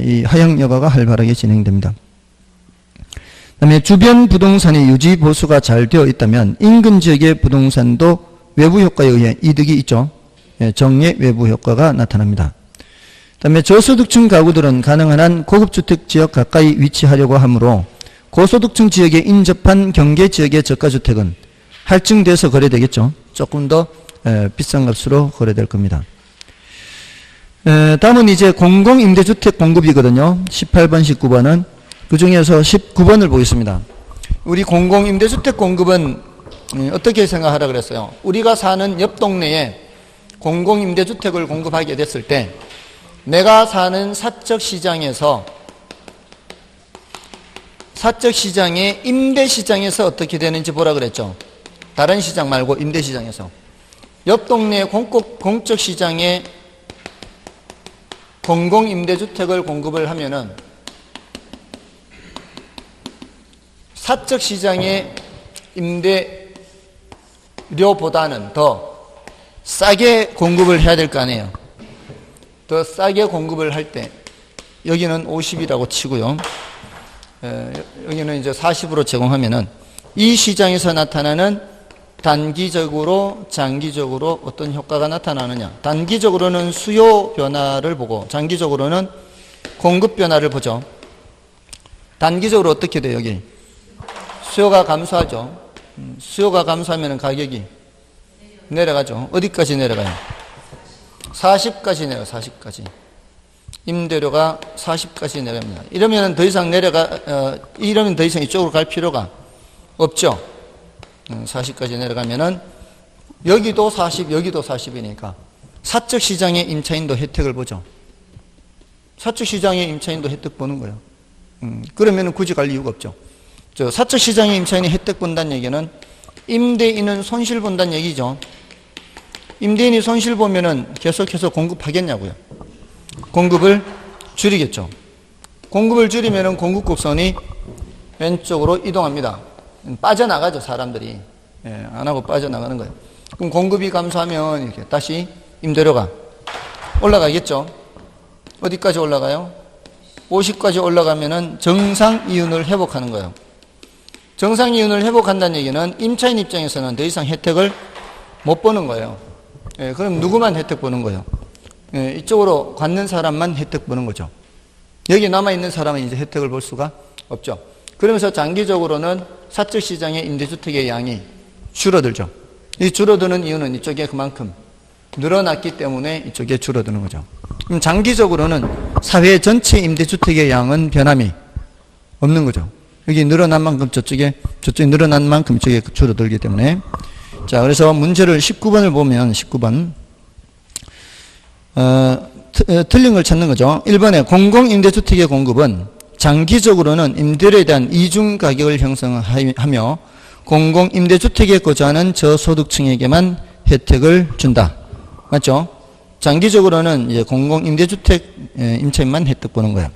이 하향여가가 활발하게 진행됩니다. 그 다음에 주변 부동산의 유지 보수가 잘 되어 있다면 인근 지역의 부동산도 외부 효과에 의해 이득이 있죠. 정의 외부 효과가 나타납니다. 그 다음에 저소득층 가구들은 가능한 한 고급주택 지역 가까이 위치하려고 하므로 고소득층 지역에 인접한 경계 지역의 저가주택은 할증돼서 거래되겠죠. 조금 더 비싼 값으로 거래될 겁니다. 다음은 이제 공공임대주택 공급이거든요. 18번, 19번은. 그 중에서 19번을 보겠습니다. 우리 공공임대주택 공급은 어떻게 생각하라 그랬어요? 우리가 사는 옆 동네에 공공임대주택을 공급하게 됐을 때 내가 사는 사적시장에서 사적시장의 임대시장에서 어떻게 되는지 보라 그랬죠. 다른 시장 말고 임대시장에서. 옆 동네 공적시장에 공공임대주택을 공급을 하면은 사적시장의 임대료보다는 더 싸게 공급을 해야 될 거 아니에요. 더 싸게 공급을 할 때 여기는 50이라고 치고요. 여기는 이제 40으로 제공하면은 이 시장에서 나타나는 단기적으로 장기적으로 어떤 효과가 나타나느냐. 단기적으로는 수요 변화를 보고 장기적으로는 공급 변화를 보죠. 단기적으로 어떻게 돼요? 여기 수요가 감소하죠. 수요가 감소하면 가격이 내려가죠. 어디까지 내려가요? 40까지 내려가요. 40까지. 임대료가 40까지 내려갑니다. 이러면 더 이상 이러면 더 이상 이쪽으로 갈 필요가 없죠. 40까지 내려가면은 여기도 40, 여기도 40이니까 사적 시장의 임차인도 혜택을 보죠. 사적 시장의 임차인도 혜택 보는 거예요. 그러면 굳이 갈 이유가 없죠. 사적 시장의 임차인이 혜택 본다는 얘기는 임대인은 손실 본다는 얘기죠. 임대인이 손실 보면은 계속해서 공급하겠냐고요. 공급을 줄이겠죠. 공급을 줄이면은 공급 곡선이 왼쪽으로 이동합니다. 빠져나가죠, 사람들이. 안 하고 빠져나가는 거예요. 그럼 공급이 감소하면 이렇게 다시 임대료가 올라가겠죠. 어디까지 올라가요? 50까지 올라가면은 정상 이윤을 회복하는 거예요. 정상 이윤을 회복한다는 얘기는 임차인 입장에서는 더 이상 혜택을 못 보는 거예요. 그럼 누구만 혜택 보는 거예요? 이쪽으로 갖는 사람만 혜택 보는 거죠. 여기 남아있는 사람은 이제 혜택을 볼 수가 없죠. 그러면서 장기적으로는 사적 시장의 임대주택의 양이 줄어들죠. 이 줄어드는 이유는 이쪽에 그만큼 늘어났기 때문에 이쪽에 줄어드는 거죠. 그럼 장기적으로는 사회 전체 임대주택의 양은 변함이 없는 거죠. 여기 늘어난 만큼 저쪽에 늘어난 만큼 이쪽에 줄어들기 때문에. 자, 그래서 문제를 19번을 보면 19번 틀린 걸 찾는 거죠. 1번에 공공임대주택의 공급은 장기적으로는 임대료에 대한 이중 가격을 형성하며 공공임대주택에 거주하는 저소득층에게만 혜택을 준다. 맞죠? 장기적으로는 이제 공공임대주택 임차인만 혜택 보는 거예요.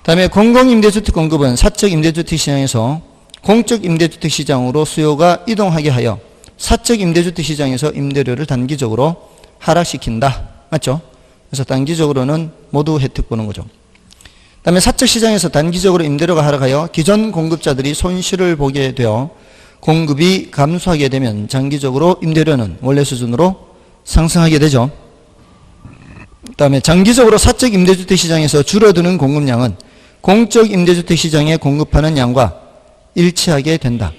다음에 공공임대주택 공급은 사적 임대주택 시장에서 공적 임대주택 시장으로 수요가 이동하게 하여 사적 임대주택 시장에서 임대료를 단기적으로 하락시킨다. 맞죠? 그래서 단기적으로는 모두 혜택 보는 거죠. 다음에 사적 시장에서 단기적으로 임대료가 하락하여 기존 공급자들이 손실을 보게 되어 공급이 감소하게 되면 장기적으로 임대료는 원래 수준으로 상승하게 되죠. 다음에 장기적으로 사적 임대주택 시장에서 줄어드는 공급량은 공적 임대주택 시장에 공급하는 양과 일치하게 된다.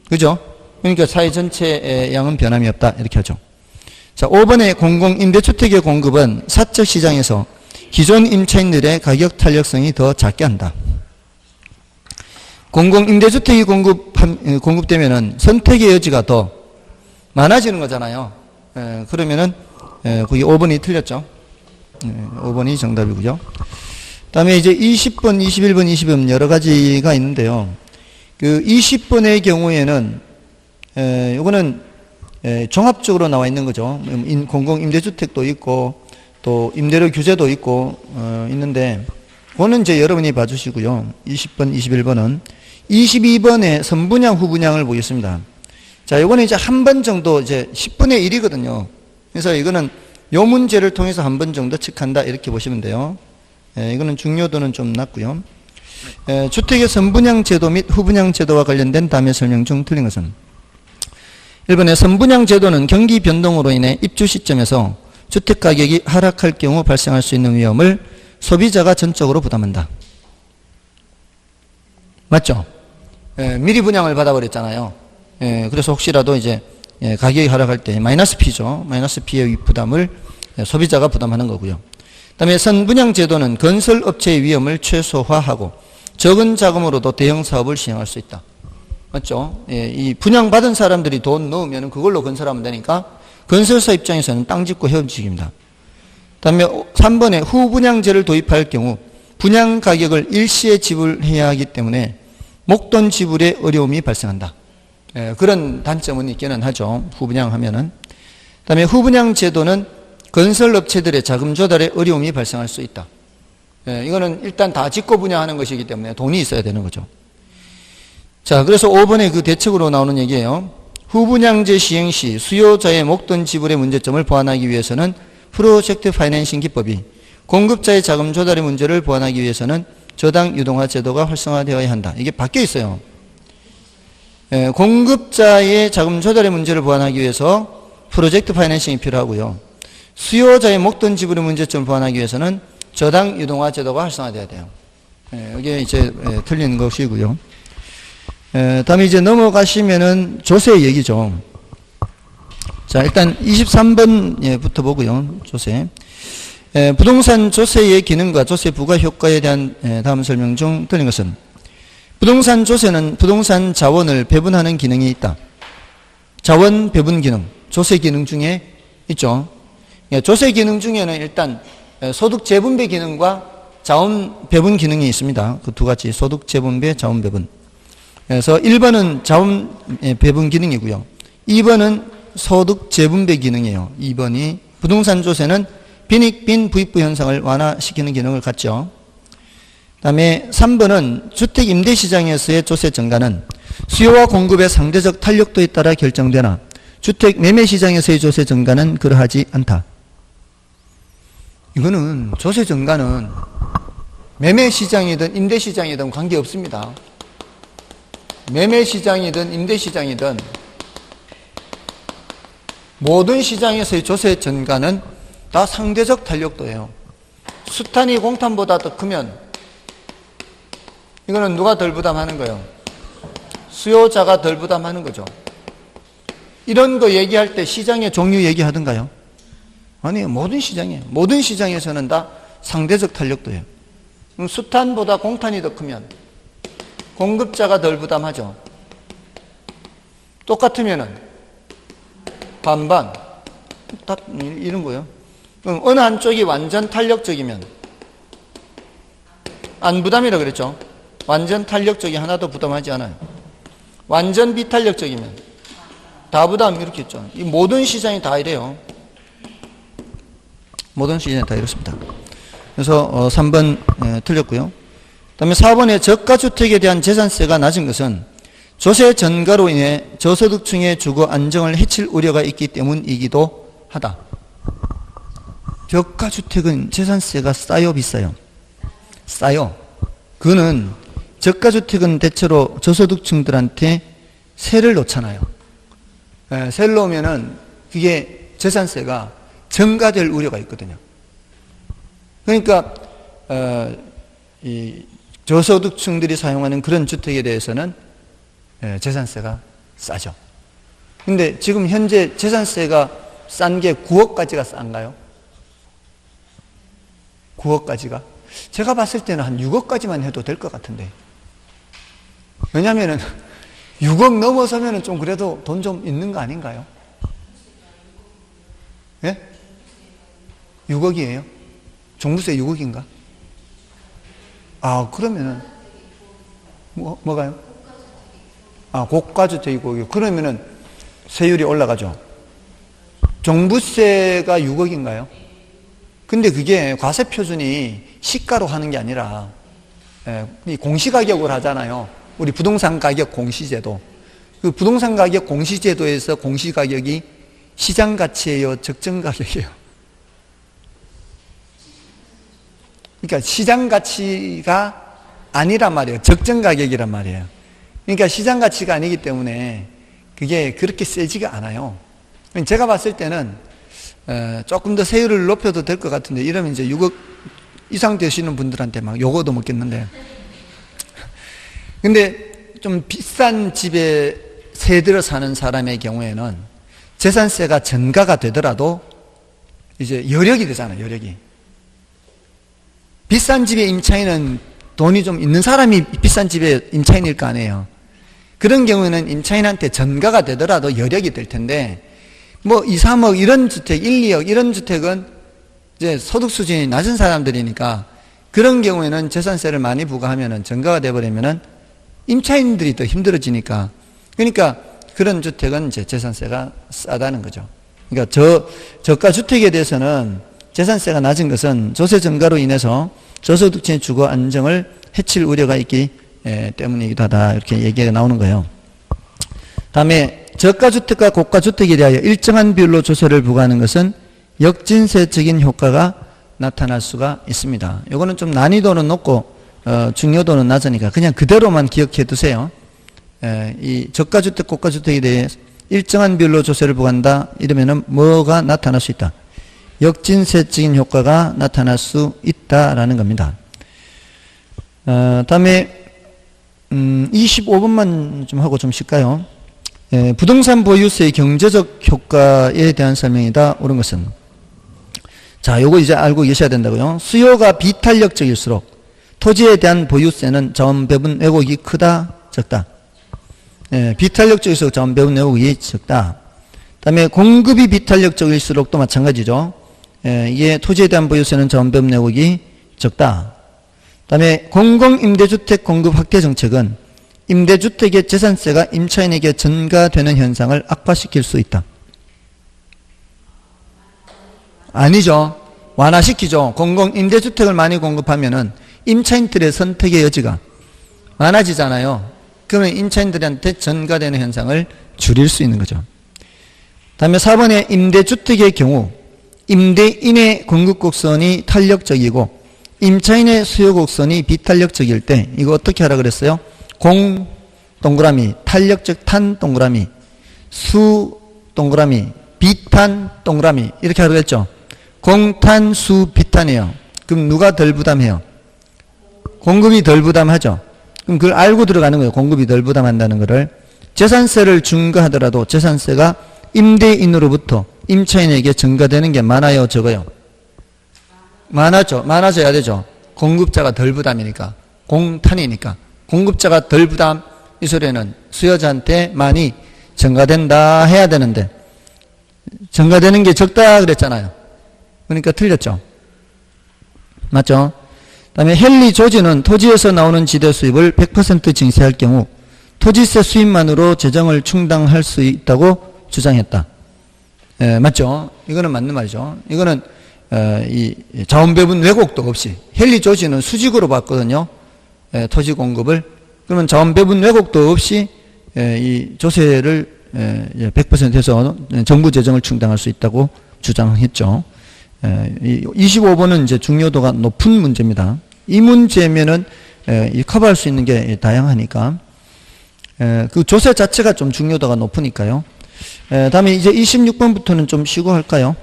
그죠? 그러니까 사회 전체의 양은 변함이 없다. 이렇게 하죠. 자, 5번의 공공임대주택의 공급은 사적 시장에서 기존 임차인들의 가격 탄력성이 더 작게 한다. 공공임대주택이 공급되면은 선택의 여지가 더 많아지는 거잖아요. 그러면은 거기 5번이 틀렸죠. 5번이 정답이고요. 다음에 이제 20번, 21번, 22번 여러 가지가 있는데요. 그 20번의 경우에는 이거는 종합적으로 나와 있는 거죠. 공공임대주택도 있고 또 임대료 규제도 있고 있는데 그거는 이제 여러분이 봐주시고요. 20번, 21번은 22번에 선분양, 후분양을 보겠습니다. 자, 이거는 이제 한 번 정도 이제 10분의 1이거든요. 그래서 이거는 요 문제를 통해서 한 번 정도 체크한다 이렇게 보시면 돼요. 이거는 중요도는 좀 낮고요. 주택의 선분양 제도 및 후분양 제도와 관련된 다음의 설명 중 틀린 것은 1번에 선분양 제도는 경기 변동으로 인해 입주 시점에서 주택 가격이 하락할 경우 발생할 수 있는 위험을 소비자가 전적으로 부담한다. 맞죠? 미리 분양을 받아버렸잖아요. 그래서 혹시라도 이제 가격이 하락할 때 마이너스 P죠. 마이너스 P의 부담을 소비자가 부담하는 거고요. 그다음에 선분양 제도는 건설 업체의 위험을 최소화하고 적은 자금으로도 대형 사업을 시행할 수 있다. 맞죠? 이 분양받은 사람들이 돈 넣으면 그걸로 건설하면 되니까 건설사 입장에서는 땅 짓고 헤엄치기입니다. 그다음에 3번에 후분양제를 도입할 경우 분양 가격을 일시에 지불해야 하기 때문에 목돈 지불에 어려움이 발생한다. 그런 단점은 있기는 하죠. 후분양하면은. 그다음에 후분양 제도는 건설업체들의 자금 조달에 어려움이 발생할 수 있다. 이거는 일단 다 짓고 분양하는 것이기 때문에 돈이 있어야 되는 거죠. 자, 그래서 5번에 그 대책으로 나오는 얘기예요. 후분양제 시행 시 수요자의 목돈 지불의 문제점을 보완하기 위해서는 프로젝트 파이낸싱 기법이 공급자의 자금 조달의 문제를 보완하기 위해서는 저당 유동화 제도가 활성화되어야 한다. 이게 바뀌어 있어요. 공급자의 자금 조달의 문제를 보완하기 위해서 프로젝트 파이낸싱이 필요하고요. 수요자의 목돈 지불의 문제점을 보완하기 위해서는 저당 유동화 제도가 활성화되어야 돼요. 이게 이제 틀린 것이고요. 다음에 이제 넘어가시면은 조세 얘기죠. 자, 일단 23번부터 보고요. 조세. 부동산 조세의 기능과 조세 부과 효과에 대한 다음 설명 중 틀린 것은 부동산 조세는 부동산 자원을 배분하는 기능이 있다. 자원 배분 기능, 조세 기능 중에 있죠. 조세 기능 중에는 일단 소득 재분배 기능과 자원 배분 기능이 있습니다. 그 두 가지, 소득 재분배, 자원 배분. 그래서 1번은 자원 배분 기능이고요. 2번은 소득 재분배 기능이에요. 2번이 부동산 조세는 빈익빈 부익부 현상을 완화시키는 기능을 갖죠. 그 다음에 3번은 주택 임대 시장에서의 조세 증가는 수요와 공급의 상대적 탄력도에 따라 결정되나 주택 매매 시장에서의 조세 증가는 그러하지 않다. 이거는 조세 증가는 매매 시장이든 임대 시장이든 관계없습니다. 매매 시장이든 임대 시장이든 모든 시장에서의 조세 증가는 다 상대적 탄력도예요. 수탄이 공탄보다 더 크면 이거는 누가 덜 부담하는 거예요? 수요자가 덜 부담하는 거죠. 이런 거 얘기할 때 시장의 종류 얘기하던가요? 아니요. 모든 시장이에요. 모든 시장에서는 다 상대적 탄력도예요. 수탄보다 공탄이 더 크면 공급자가 덜 부담하죠. 똑같으면은 반반 다 이런 거예요. 그럼 어느 한쪽이 완전 탄력적이면 안 부담이라 그랬죠. 완전 탄력적이 하나도 부담하지 않아요. 완전 비탄력적이면 다 부담 이렇게 했죠. 이 모든 시장이 다 이래요. 모든 시장이 다 이렇습니다. 그래서 3번 틀렸고요. 그 다음에 4번에 저가주택에 대한 재산세가 낮은 것은 조세 전가로 인해 저소득층의 주거 안정을 해칠 우려가 있기 때문이기도 하다. 저가주택은 재산세가 싸요, 비싸요? 싸요. 그거는 저가주택은 대체로 저소득층들한테 세를 놓잖아요. 세를 놓으면은 그게 재산세가 증가될 우려가 있거든요. 그러니까 이 저소득층들이 사용하는 그런 주택에 대해서는 재산세가 싸죠. 근데 지금 현재 재산세가 싼 게 9억까지가 싼가요? 9억까지가? 제가 봤을 때는 한 6억까지만 해도 될 것 같은데. 왜냐면은 6억 넘어서면은 좀 그래도 돈 좀 있는 거 아닌가요? 예? 6억이에요? 종부세 6억인가? 아, 그러면은, 뭐가요? 아, 고가주택이고, 그러면은 세율이 올라가죠. 종부세가 6억인가요? 근데 그게 과세 표준이 시가로 하는 게 아니라, 이 공시가격으로 하잖아요. 우리 부동산 가격 공시제도. 그 부동산 가격 공시제도에서 공시가격이 시장가치예요? 적정가격이에요? 그러니까 시장가치가 아니란 말이에요. 적정가격이란 말이에요. 그러니까 시장가치가 아니기 때문에 그게 그렇게 세지가 않아요. 제가 봤을 때는 조금 더 세율을 높여도 될 것 같은데 이러면 이제 6억 이상 되시는 분들한테 막 요거도 먹겠는데 근데 좀 비싼 집에 세 들어 사는 사람의 경우에는 재산세가 전가가 되더라도 이제 여력이 되잖아요. 여력이. 비싼 집에 임차인은 돈이 좀 있는 사람이 비싼 집에 임차인일 거 아니에요. 그런 경우에는 임차인한테 전가가 되더라도 여력이 될 텐데 뭐 2, 3억 이런 주택, 1, 2억 이런 주택은 이제 소득 수준이 낮은 사람들이니까 그런 경우에는 재산세를 많이 부과하면은 전가가 돼버리면은 임차인들이 더 힘들어지니까 그러니까 그런 주택은 이제 재산세가 싸다는 거죠. 그러니까 저가 주택에 대해서는 재산세가 낮은 것은 조세 증가로 인해서 저소득층의 주거 안정을 해칠 우려가 있기 때문이기도 하다. 이렇게 얘기가 나오는 거예요. 다음에 저가주택과 고가주택에 대하여 일정한 비율로 조세를 부과하는 것은 역진세적인 효과가 나타날 수가 있습니다. 이거는 좀 난이도는 높고 중요도는 낮으니까 그냥 그대로만 기억해 두세요. 이 저가주택, 고가주택에 대해 일정한 비율로 조세를 부과한다. 이러면은 뭐가 나타날 수 있다. 역진세적인 효과가 나타날 수 있다라는 겁니다. 다음에 25번만 좀 하고 좀 쉴까요? 부동산 보유세의 경제적 효과에 대한 설명이다. 옳은 것은 자, 요거 이제 알고 계셔야 된다고요. 수요가 비탄력적일수록 토지에 대한 보유세는 자원 배분 왜곡이 크다, 적다. 비탄력적일수록 자원 배분 왜곡이 적다. 그다음에 공급이 비탄력적일수록 또 마찬가지죠. 이게 토지에 대한 보유세는 자원 배분 왜곡이 적다. 그다음에 공공임대주택 공급 확대 정책은 임대주택의 재산세가 임차인에게 전가되는 현상을 악화시킬 수 있다. 아니죠. 완화시키죠. 공공임대주택을 많이 공급하면은 임차인들의 선택의 여지가 많아지잖아요. 그러면 임차인들한테 전가되는 현상을 줄일 수 있는 거죠. 다음에 4번에 임대주택의 경우 임대인의 공급 곡선이 탄력적이고 임차인의 수요 곡선이 비탄력적일 때 이거 어떻게 하라 그랬어요? 공 동그라미, 탄력적 탄 동그라미, 수 동그라미, 비탄 동그라미 이렇게 하라 그랬죠. 공탄, 수, 비탄이에요. 그럼 누가 덜 부담해요? 공급이 덜 부담하죠. 그럼 그걸 알고 들어가는 거예요. 공급이 덜 부담한다는 거를. 재산세를 중과하더라도 재산세가 임대인으로부터 임차인에게 전가되는 게 많아요, 적어요? 많아져. 많아져야 되죠. 공급자가 덜 부담이니까. 공탄이니까. 공급자가 덜 부담, 이 소리는 수요자한테 많이 전가된다 해야 되는데 전가되는 게 적다 그랬잖아요. 그러니까 틀렸죠. 맞죠? 그 다음에 헨리 조지는 토지에서 나오는 지대 수입을 100% 징수할 경우 토지세 수입만으로 재정을 충당할 수 있다고 주장했다. 맞죠? 이거는 맞는 말이죠. 이거는 이 자원배분 왜곡도 없이 헨리 조지는 수직으로 봤거든요. 토지 공급을. 그러면 자원배분 왜곡도 없이 이 조세를 100% 해서 정부 재정을 충당할 수 있다고 주장했죠. 25번은 이제 중요도가 높은 문제입니다. 이 문제면은 커버할 수 있는 게 다양하니까 그 조세 자체가 좀 중요도가 높으니까요. 다음에 이제 26번부터는 좀 쉬고 할까요?